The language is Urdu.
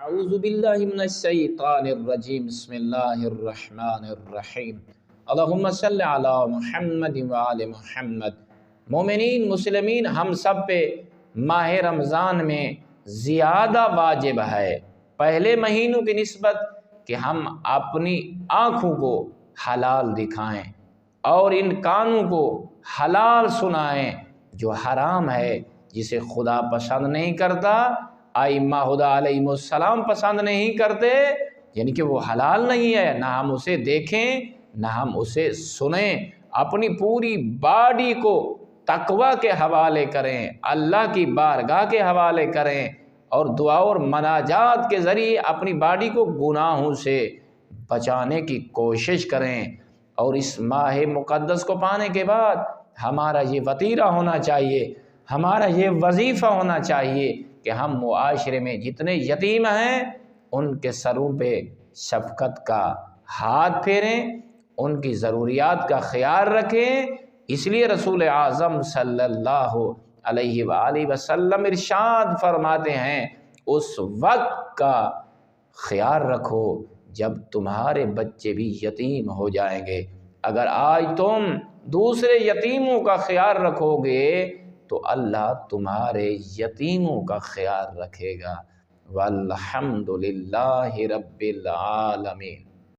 اعوذ باللہ من الشیطان الرجیم بسم اللہ الرحمن الرحیم اللہم صلی علی محمد وآل محمد۔ مومنین مسلمین ہم سب پہ ماہ رمضان میں زیادہ واجب ہے پہلے مہینوں کی نسبت کہ ہم اپنی آنکھوں کو حلال دکھائیں اور ان کانوں کو حلال سنائیں۔ جو حرام ہے، جسے خدا پسند نہیں کرتا، ائمہ خدا علیہ السلام پسند نہیں کرتے، یعنی کہ وہ حلال نہیں ہے، نہ ہم اسے دیکھیں نہ ہم اسے سنیں۔ اپنی پوری باڈی کو تقوی کے حوالے کریں، اللہ کی بارگاہ کے حوالے کریں اور دعا اور مناجات کے ذریعے اپنی باڈی کو گناہوں سے بچانے کی کوشش کریں۔ اور اس ماہ مقدس کو پانے کے بعد ہمارا یہ وتیرہ ہونا چاہیے، ہمارا یہ وظیفہ ہونا چاہیے کہ ہم معاشرے میں جتنے یتیم ہیں ان کے سروں پہ شفقت کا ہاتھ پھیریں، ان کی ضروریات کا خیال رکھیں۔ اس لیے رسول اعظم صلی اللہ علیہ وآلہ وسلم ارشاد فرماتے ہیں، اس وقت کا خیال رکھو جب تمہارے بچے بھی یتیم ہو جائیں گے۔ اگر آج تم دوسرے یتیموں کا خیال رکھو گے تو اللہ تمہارے یتیموں کا خیال رکھے گا۔ والحمد للہ رب العالمین۔